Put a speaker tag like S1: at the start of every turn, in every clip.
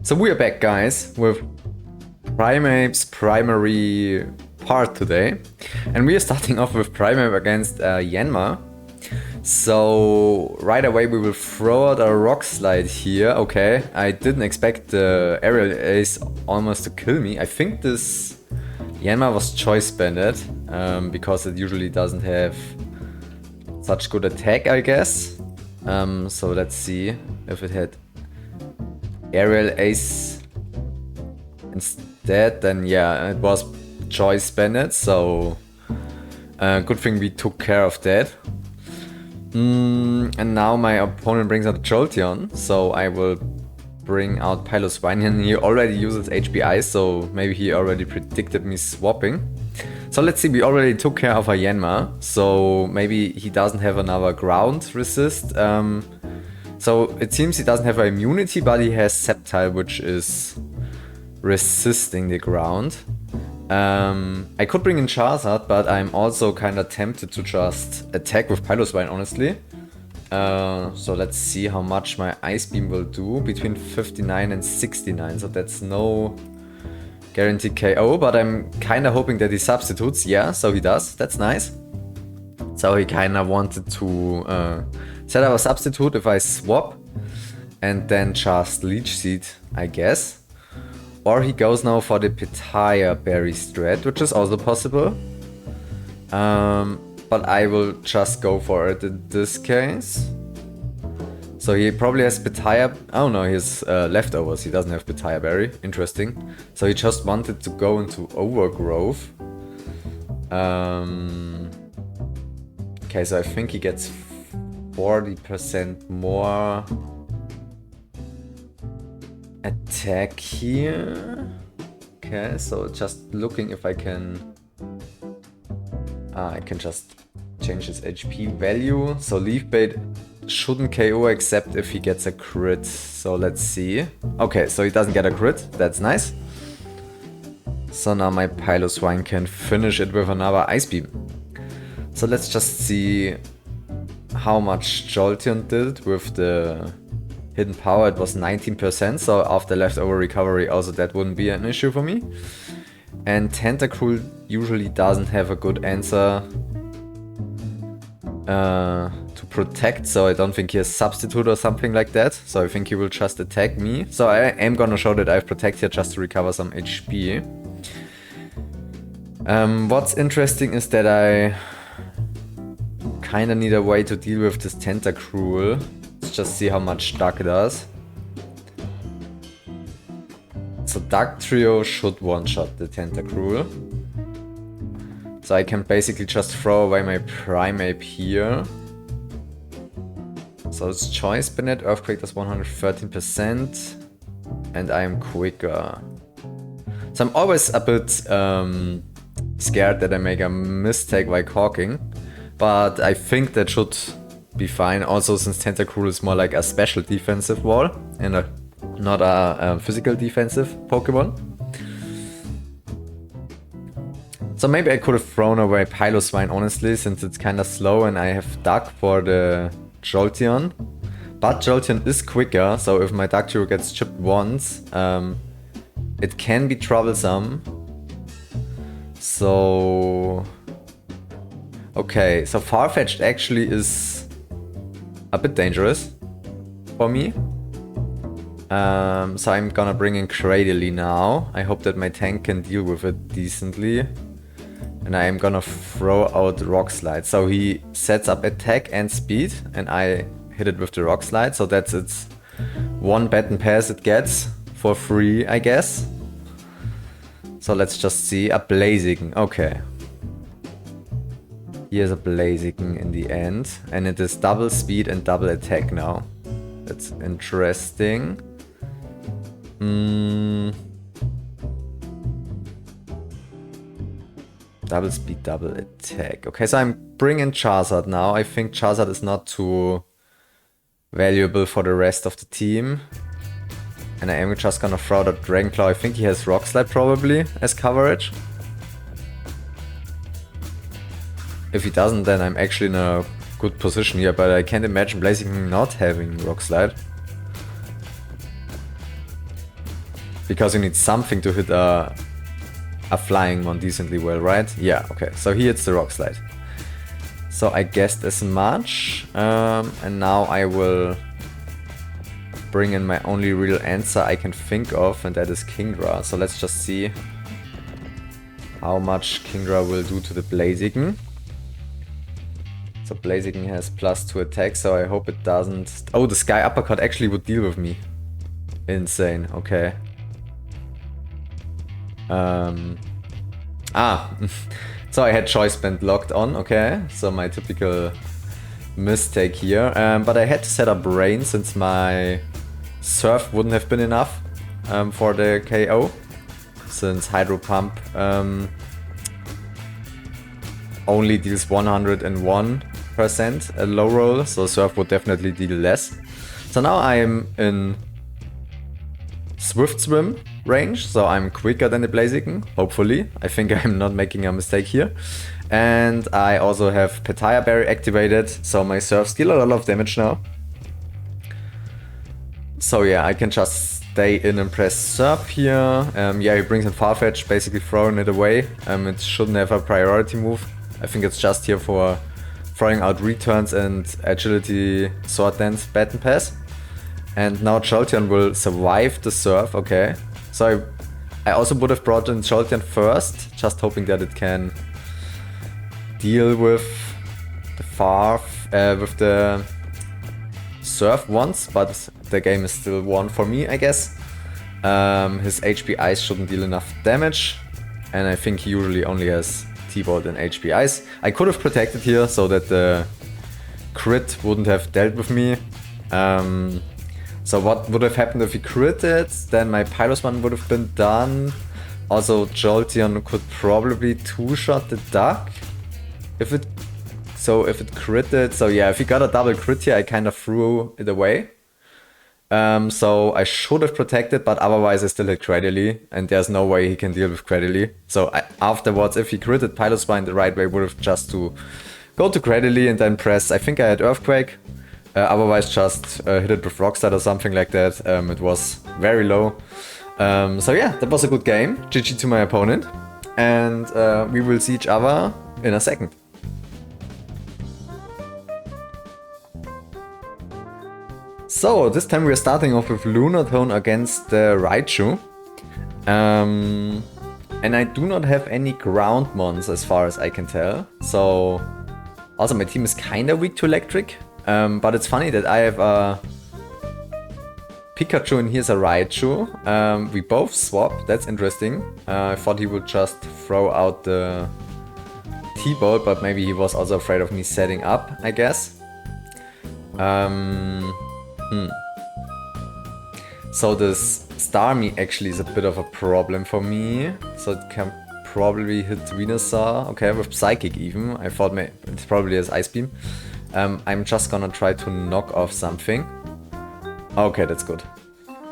S1: So we are back, guys, with Primape's primary part today. And we are starting off with Primape against Yanma. So right away we will throw out a rock slide here. Okay, I didn't expect the aerial ace almost to kill me. I think this Yanma was choice banded because it usually doesn't have such good attack, I guess. So let's see if it had aerial ace instead, then yeah, it was choice banded, so good thing we took care of that. And now my opponent brings out a Jolteon, so I will bring out Piloswine. He already uses HBI, so maybe he already predicted me swapping. So let's see, we already took care of a Yanma, so maybe he doesn't have another ground resist. So it seems he doesn't have an immunity, but he has Sceptile, which is resisting the ground. I could bring in Charizard, but I'm also kind of tempted to just attack with Piloswine, honestly. So let's see how much my Ice Beam will do, between 59 and 69, so that's no guaranteed KO, but I'm kind of hoping that he substitutes. Yeah, so he does, that's nice. So he kind of wanted to set up a substitute if I swap and then just Leech Seed, I guess. Or he goes now for the Pitaya Berry strat, which is also possible. But I will just go for it in this case. So he probably has Pitaya. Oh no, he has leftovers. He doesn't have Pitaya Berry. Interesting. So he just wanted to go into Overgrowth. Okay, so I think he gets 40% more attack here. Okay, so just looking if I can... I can just change his HP value. So Leaf Bait shouldn't KO except if he gets a crit. So let's see. Okay, so he doesn't get a crit. That's nice. So now my Piloswine can finish it with another Ice Beam. So let's just see how much Jolteon did with the hidden power. It was 19%, so after leftover recovery also that wouldn't be an issue for me. And Tentacruel usually doesn't have a good answer to protect, so I don't think he has Substitute or something like that. So I think he will just attack me. So I am gonna show that I have Protect here just to recover some HP. What's interesting is that I kinda need a way to deal with this Tentacruel. Let's just see how much Duck does. So Duck Trio should one-shot the Tentacruel. So I can basically just throw away my Primeape here. So it's Choice Banded, Earthquake does 113%, and I am quicker. So I'm always a bit scared that I make a mistake while caulking, but I think that should be fine. Also, since Tentacruel is more like a special defensive wall and not a physical defensive Pokemon. So maybe I could have thrown away Piloswine, honestly, since it's kind of slow and I have Duck for the Jolteon. But Jolteon is quicker, so if my Duck gets chipped once, it can be troublesome. So... okay, so Farfetch'd actually is a bit dangerous for me. So I'm gonna bring in Cradily now. I hope that my tank can deal with it decently. And I am gonna throw out Rock Slide. So he sets up attack and speed, and I hit it with the Rock Slide. So that's its one baton pass it gets for free, I guess. So let's just see. A Blaziken, okay. Here's a Blaziken in the end. And it is double speed and double attack now. That's interesting. Double speed, double attack. Okay, so I'm bringing Charizard now. I think Charizard is not too valuable for the rest of the team. And I am just gonna throw out Dragonclaw. I think he has Rock Slide probably as coverage. If he doesn't, then I'm actually in a good position here, but I can't imagine Blaziken not having Rock Slide. Because you need something to hit a flying one decently well, right? Yeah, okay. So he hits the rock slide. So I guessed as much. And now I will bring in my only real answer I can think of, and that is Kingdra. So let's just see how much Kingdra will do to the Blaziken. So Blaziken has +2 attack, so I hope it doesn't... Oh, the Sky Uppercut actually would deal with me. Insane, okay. So I had Choice Band locked on, okay. So my typical mistake here. But I had to set up Rain since my Surf wouldn't have been enough for the KO. Since Hydro Pump only deals 101% a low roll, so Surf would definitely deal less. So now I'm in Swift Swim range, so I'm quicker than the Blaziken, hopefully. I think I'm not making a mistake here. And I also have Petaya Berry activated, so my Surfs deal a lot of damage now. So yeah, I can just stay in and press Surf here. Yeah, he brings in Farfetch, basically throwing it away. It shouldn't have a priority move. I think it's just here for throwing out returns and agility, sword dance, baton pass. And now Jolteon will survive the Surf, okay. So I also would have brought in Jolteon first, just hoping that it can deal with the with the Surf once, but the game is still won for me, I guess. His HP Ice shouldn't deal enough damage, and I think he usually only has T-Bolt and HP Ice. I could have protected here so that the crit wouldn't have dealt with me. So what would have happened if he critted? Then my Pilosman would have been done. Also Jolteon could probably two-shot the duck. If it critted, so yeah, if he got a double crit here, I kind of threw it away. So I should have protected, but otherwise I still hit Cradily, and there's no way he can deal with Cradily. So afterwards, if he critted Piloswine the right way, would have just to go to Cradily and then press, I think I had Earthquake. Otherwise just hit it with Rock Slide or something like that. It was very low. So yeah, that was a good game. GG to my opponent. And we will see each other in a second. So, this time we are starting off with Lunatone against the Raichu. And I do not have any ground mons as far as I can tell. So, also my team is kinda weak to Electric. But it's funny that I have a Pikachu and here's a Raichu. We both swap, that's interesting. I thought he would just throw out the T-Bolt, but maybe he was also afraid of me setting up, I guess. So this Starmie actually is a bit of a problem for me. So it can probably hit Venusaur. Okay, with Psychic even. I thought it probably has Ice Beam. I'm just gonna try to knock off something. Okay, that's good.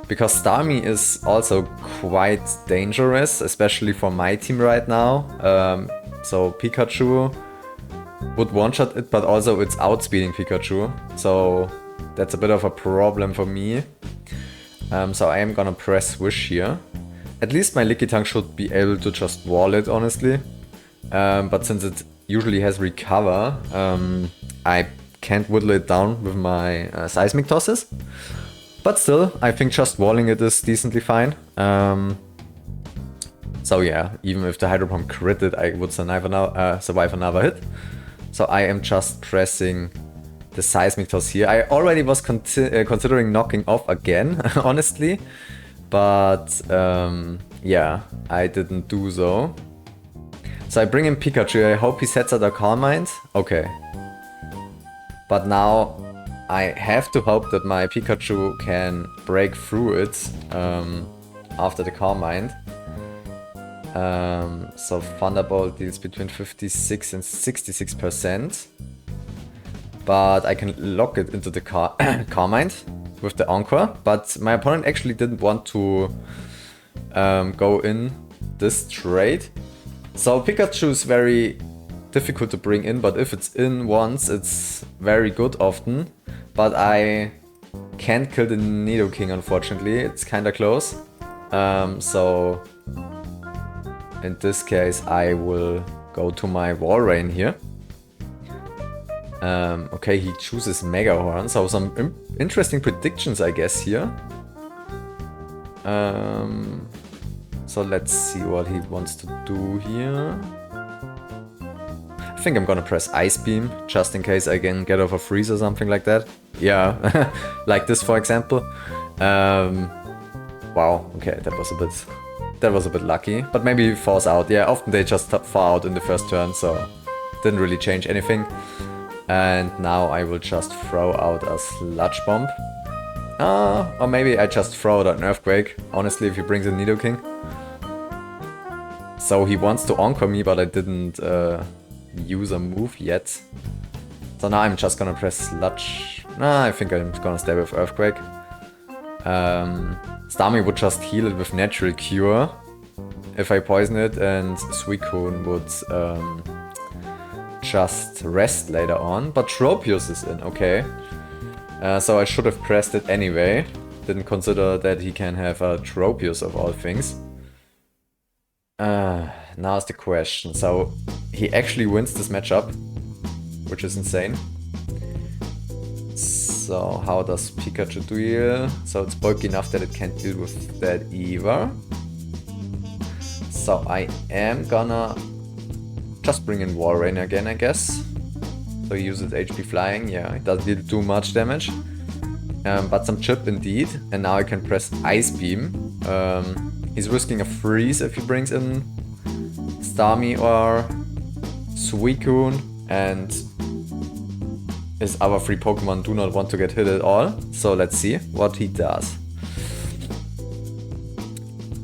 S1: Because Starmie is also quite dangerous, especially for my team right now. So Pikachu would one-shot it, but also it's outspeeding Pikachu. So that's a bit of a problem for me. So I am gonna press Wish here. At least my Lickitung should be able to just wall it, honestly. But since it usually has Recover, I can't whittle it down with my Seismic Tosses. But still, I think just walling it is decently fine. So yeah, even if the Hydro Pump critted, I would survive another hit. So I am just pressing the Seismic Toss here. I already was considering knocking off again, honestly. But yeah, I didn't do so. So I bring in Pikachu. I hope he sets out a Calm Mind. Okay. But now I have to hope that my Pikachu can break through it after the Calm Mind. So Thunderbolt deals between 56 and 66%. But I can lock it into the Calm Mind with the Encore. But my opponent actually didn't want to go in this trade. So Pikachu is very difficult to bring in, but if it's in once, it's very good often. But I can't kill the Nidoking, unfortunately. It's kinda close. So in this case, I will go to my wall rain here. Okay, he chooses Mega Horn, so some interesting predictions, I guess, here. So let's see what he wants to do here. I think I'm gonna press Ice Beam, just in case I can get off a freeze or something like that. Yeah, like this, for example. Wow, okay, that was a bit lucky, but maybe he falls out. Yeah, often they just fall out in the first turn, so didn't really change anything. And now I will just throw out a Sludge Bomb. Or maybe I just throw out an Earthquake, honestly, if he brings a Nidoking. So he wants to Encore me, but I didn't use a move yet. So now I'm just gonna press Sludge. I think I'm gonna stay with Earthquake. Starmie would just heal it with Natural Cure if I poison it, and Suicune would just rest later on. But Tropius is in, okay. So I should have pressed it anyway. Didn't consider that he can have a Tropius of all things. Now is the question. So he actually wins this matchup, which is insane. So how does Pikachu deal? So it's bulky enough that it can't deal with that either. So I am gonna just bring in Wall Rain again, I guess. So he uses HP Flying, yeah, it doesn't deal too much damage. But some chip indeed, and now I can press Ice Beam. He's risking a freeze if he brings in Starmie or Suicune, and his other three Pokemon do not want to get hit at all. So let's see what he does.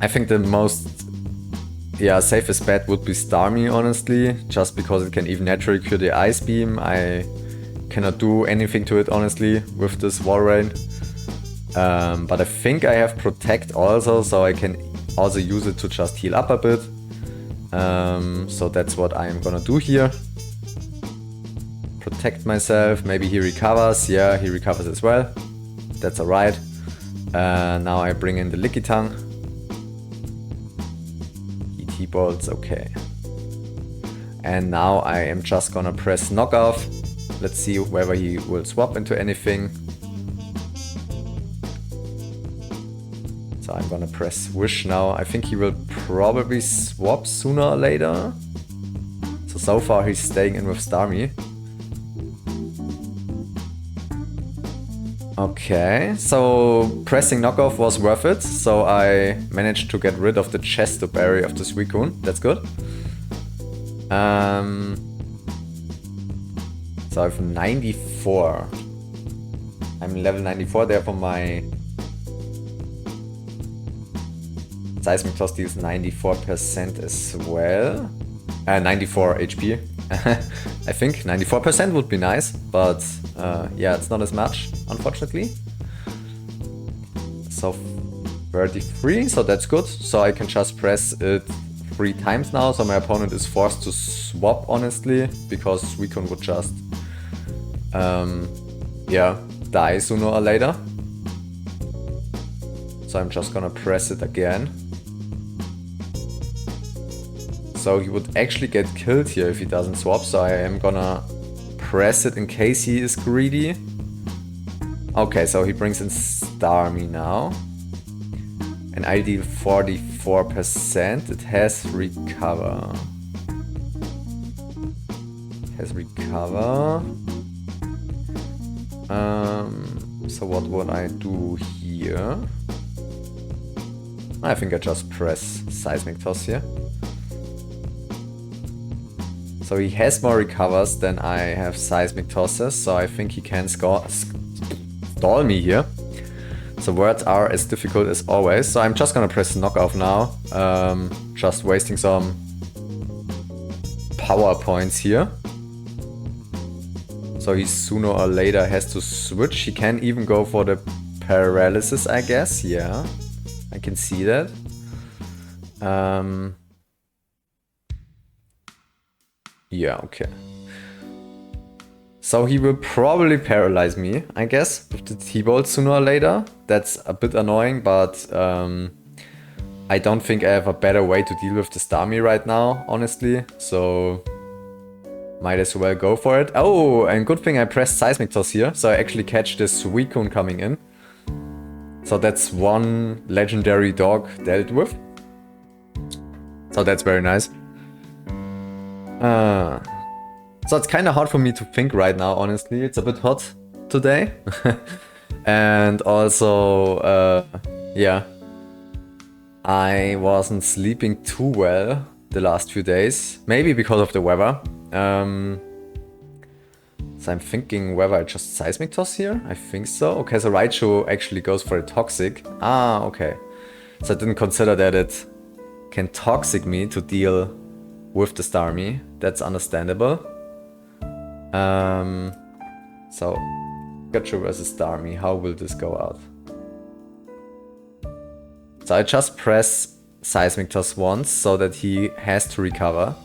S1: I think the most safest bet would be Starmie, honestly, just because it can even naturally cure the Ice Beam. I cannot do anything to it, honestly, with this Wall Rain. But I think I have Protect also, so I can also use it to just heal up a bit. So that's what I am gonna do here. Protect myself, maybe he recovers. Yeah, he recovers as well. That's alright. Now I bring in the Lickitung. ET Bolts, okay. And now I am just gonna press Knockoff. Let's see whether he will swap into anything. So I'm gonna press Wish now. I think he will probably swap sooner or later. So far he's staying in with Starmie. Okay, so pressing Knockoff was worth it. So I managed to get rid of the Chesto Berry of the Suicune. That's good. So I have 94. I'm level 94, therefore my Seismic Toss deals 94% as well. 94 HP. I think 94% would be nice, but yeah, it's not as much, unfortunately. So 33, so that's good. So I can just press it 3 times now, so my opponent is forced to swap, honestly, because Suicune would just die sooner or later. So I'm just gonna press it again. So he would actually get killed here if he doesn't swap, so I am gonna press it in case he is greedy. Okay, so he brings in Starmie now. And I deal 44%. It has Recover. So what would I do here? I think I just press Seismic Toss here. So he has more recovers than I have Seismic Tosses, so I think he can stall me here. So words are as difficult as always, so I'm just gonna press Knockoff now. Just wasting some power points here. So he sooner or later has to switch. He can even go for the Paralysis, I guess. Yeah, I can see that. Yeah, okay. So he will probably paralyze me, I guess, with the T-Bolt sooner or later. That's a bit annoying, but I don't think I have a better way to deal with the Starmie right now, honestly. So might as well go for it. Oh, and good thing I pressed Seismic Toss here, so I actually catch this Suicune coming in. So that's one legendary dog dealt with. So that's very nice. So it's kind of hard for me to think right now, honestly. It's a bit hot today. And also, yeah, I wasn't sleeping too well the last few days. Maybe because of the weather. So I'm thinking whether I just Seismic Toss here. I think so. Okay, so Raichu actually goes for a Toxic. Ah, okay. So I didn't consider that it can Toxic me to deal with the Starmie. That's understandable. So Pikachu versus Starmie. How will this go out? So I just press Seismic Toss once so that he has to recover.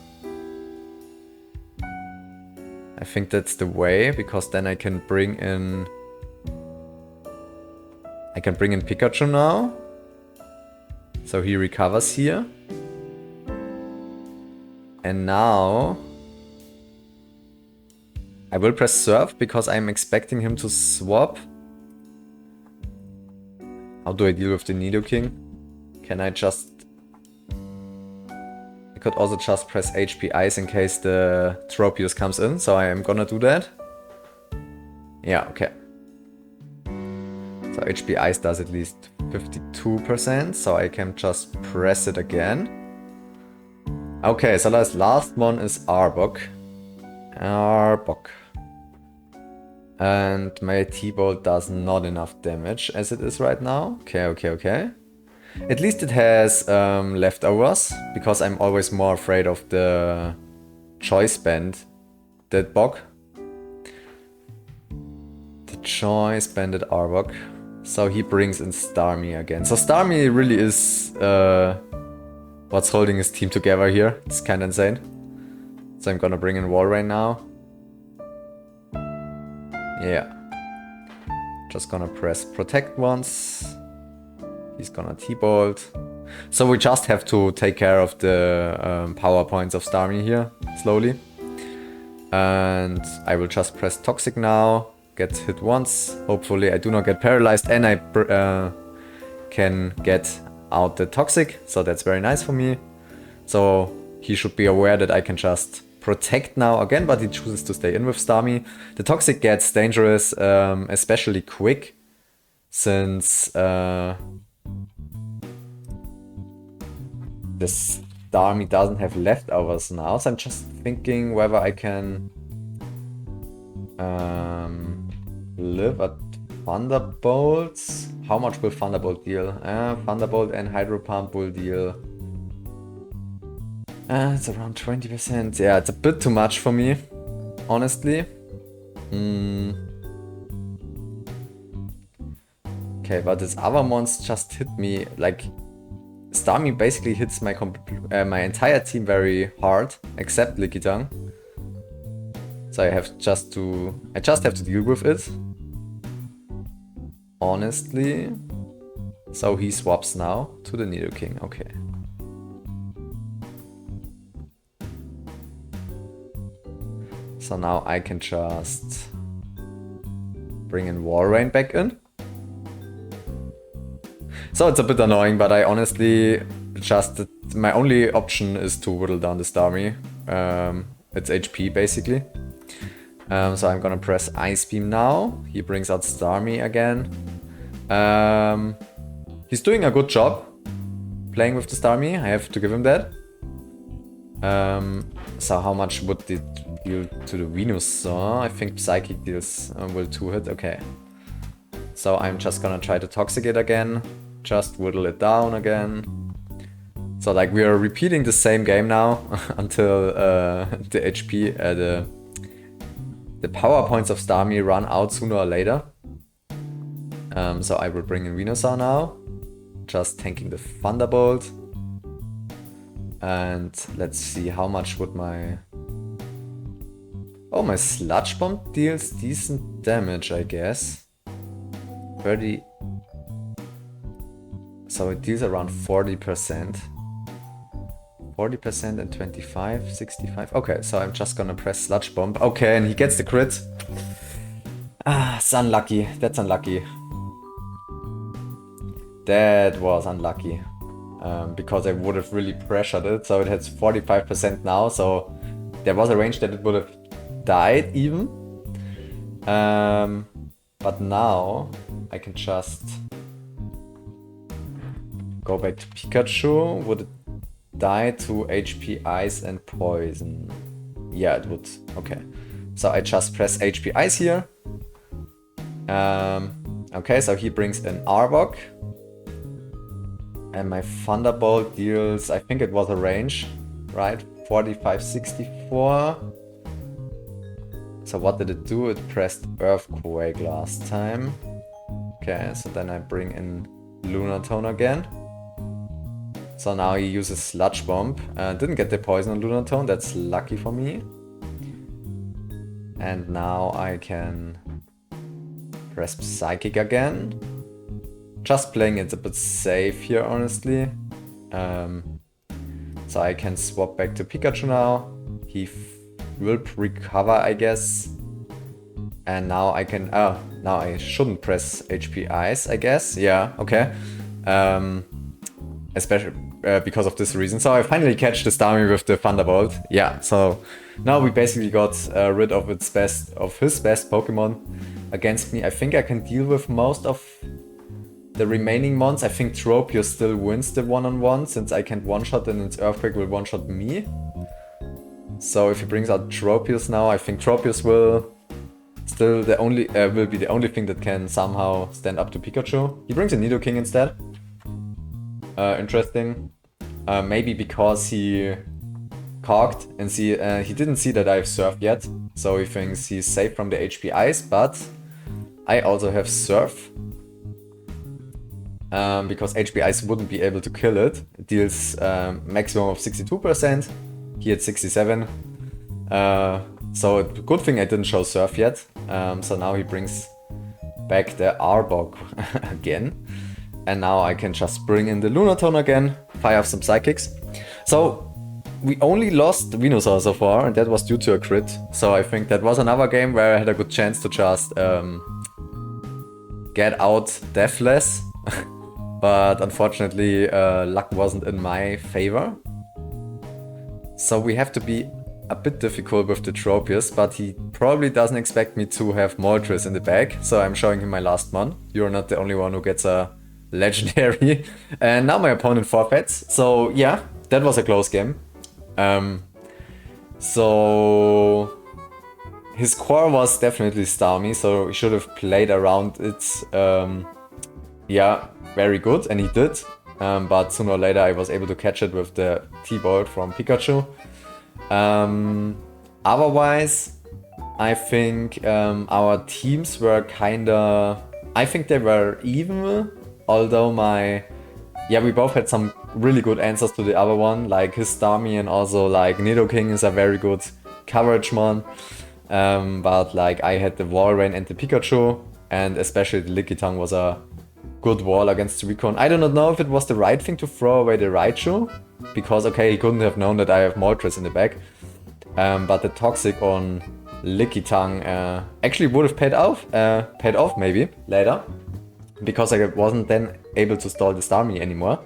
S1: I think that's the way, because then I can bring in Pikachu now. So he recovers here. And now I will press Surf because I'm expecting him to swap. How do I deal with the Nidoking? Can I just... I could also just press HP Ice in case the Tropius comes in, so I am gonna do that. Yeah, okay. So HP Ice does at least 52%, so I can just press it again. Okay, so this last one is Arbok. And my T-Bolt does not enough damage as it is right now. Okay. At least it has leftovers, because I'm always more afraid of the Choice Band that Bog. The Choice Banded Arbok. So he brings in Starmie again. So Starmie really is what's holding his team together here. It's kind of insane. So I'm gonna bring in Walrein now. Yeah. Just gonna press Protect once. He's gonna T-Bolt. So we just have to take care of the power points of Starmie here, slowly. And I will just press Toxic now. Get hit once. Hopefully I do not get paralyzed and I can get out the Toxic. So that's very nice for me. So he should be aware that I can just Protect now again, but he chooses to stay in with Starmie. The Toxic gets dangerous, especially quick, since the Starmie doesn't have leftovers now. So I'm just thinking whether I can live at Thunderbolts. How much will Thunderbolt deal? Thunderbolt and Hydro Pump will deal... it's around 20%. Yeah, it's a bit too much for me, honestly. Okay, but this other monster just hit me. Like, Starmie basically hits my my entire team very hard, except Lickitung. So I just have to deal with it. Honestly. So he swaps now to the Nidoking. Okay. So now I can just bring in Walrein back in. So it's a bit annoying, but I honestly just... my only option is to whittle down the Starmie. It's HP basically. So I'm gonna press Ice Beam now. He brings out Starmie again. He's doing a good job playing with the Starmie, I have to give him that. So how much would it deal to the Venusaur? I think Psychic deals will 2-hit, okay. So I'm just gonna try to Toxic it again. Just whittle it down again. So like we are repeating the same game now until the HP, the power points of Starmie run out sooner or later. So I will bring in Venusaur now. Just tanking the Thunderbolt. And let's see how much would my... oh, my Sludge Bomb deals decent damage, I guess. 30... So it deals around 40%. 40% and 25, 65. Okay, so I'm just gonna press Sludge Bomb. Okay, and he gets the crit. Ah, it's unlucky. That's unlucky. That was unlucky. Because I would have really pressured it. So it has 45% now. So there was a range that it would have died even. But now I can just go back to Pikachu. Would it die to HP Ice and Poison? Yeah, it would. Okay. So I just press HP Ice here. Okay, so he brings in Arbok. And my Thunderbolt deals, I think it was a range, right? 45, 64. So what did it do? It pressed Earthquake last time. Okay, so then I bring in Lunatone again. So now he uses Sludge Bomb. Didn't get the poison on Lunatone, that's lucky for me. And now I can press Psychic again. Just playing it a bit safe here, honestly. So I can swap back to Pikachu now. He will recover, I guess. And now I can... Oh, now I shouldn't press HP Ice, I guess. Yeah, okay. Especially because of this reason. So I finally catch the Starmie with the Thunderbolt. Yeah, so now we basically got rid of his best Pokemon against me. I think I can deal with most of the remaining mons. I think Tropius still wins the one-on-one since I can't one-shot and its Earthquake will one-shot me. So if he brings out Tropius now, I think Tropius will still will be the only thing that can somehow stand up to Pikachu. He brings a Nidoking instead. Interesting. Maybe because he cocked and he didn't see that I have Surf yet. So he thinks he's safe from the HP Ice, but I also have Surf. Because HP Ice wouldn't be able to kill it. It deals maximum of 62%. He had 67. So good thing I didn't show Surf yet. So now he brings back the Arbok again. And now I can just bring in the Lunatone again, fire off some Psychics. So we only lost Venusaur so far, and that was due to a crit. So I think that was another game where I had a good chance to just get out deathless. But unfortunately, luck wasn't in my favor. So we have to be a bit difficult with the Tropius, but he probably doesn't expect me to have Moltres in the bag. So I'm showing him my last mon. You're not the only one who gets a legendary. And now my opponent forfeits. So yeah, that was a close game. So his core was definitely Starmie, so he should have played around it. Yeah, very good, and he did. But sooner or later I was able to catch it with the T-Bolt from Pikachu. Otherwise, I think our teams were kinda... I think they were even, although we both had some really good answers to the other one, like his Starmie and also like Nidoking is a very good coverage mon. But like I had the Walrein and the Pikachu, and especially the Lickitung was a good wall against Suicune. I do not know if it was the right thing to throw away the Raichu, because okay, he couldn't have known that I have Moltres in the back. But the Toxic on Lickitung actually would have paid off maybe later, because I wasn't then able to stall the Starmie anymore.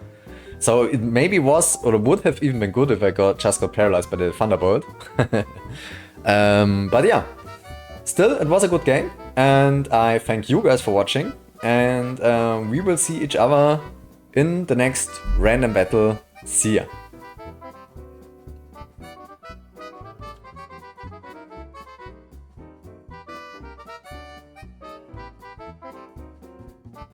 S1: So it maybe was, or would have even been good if I just got paralyzed by the Thunderbolt. But yeah, still it was a good game, and I thank you guys for watching, and we will see each other in the next random battle. See ya!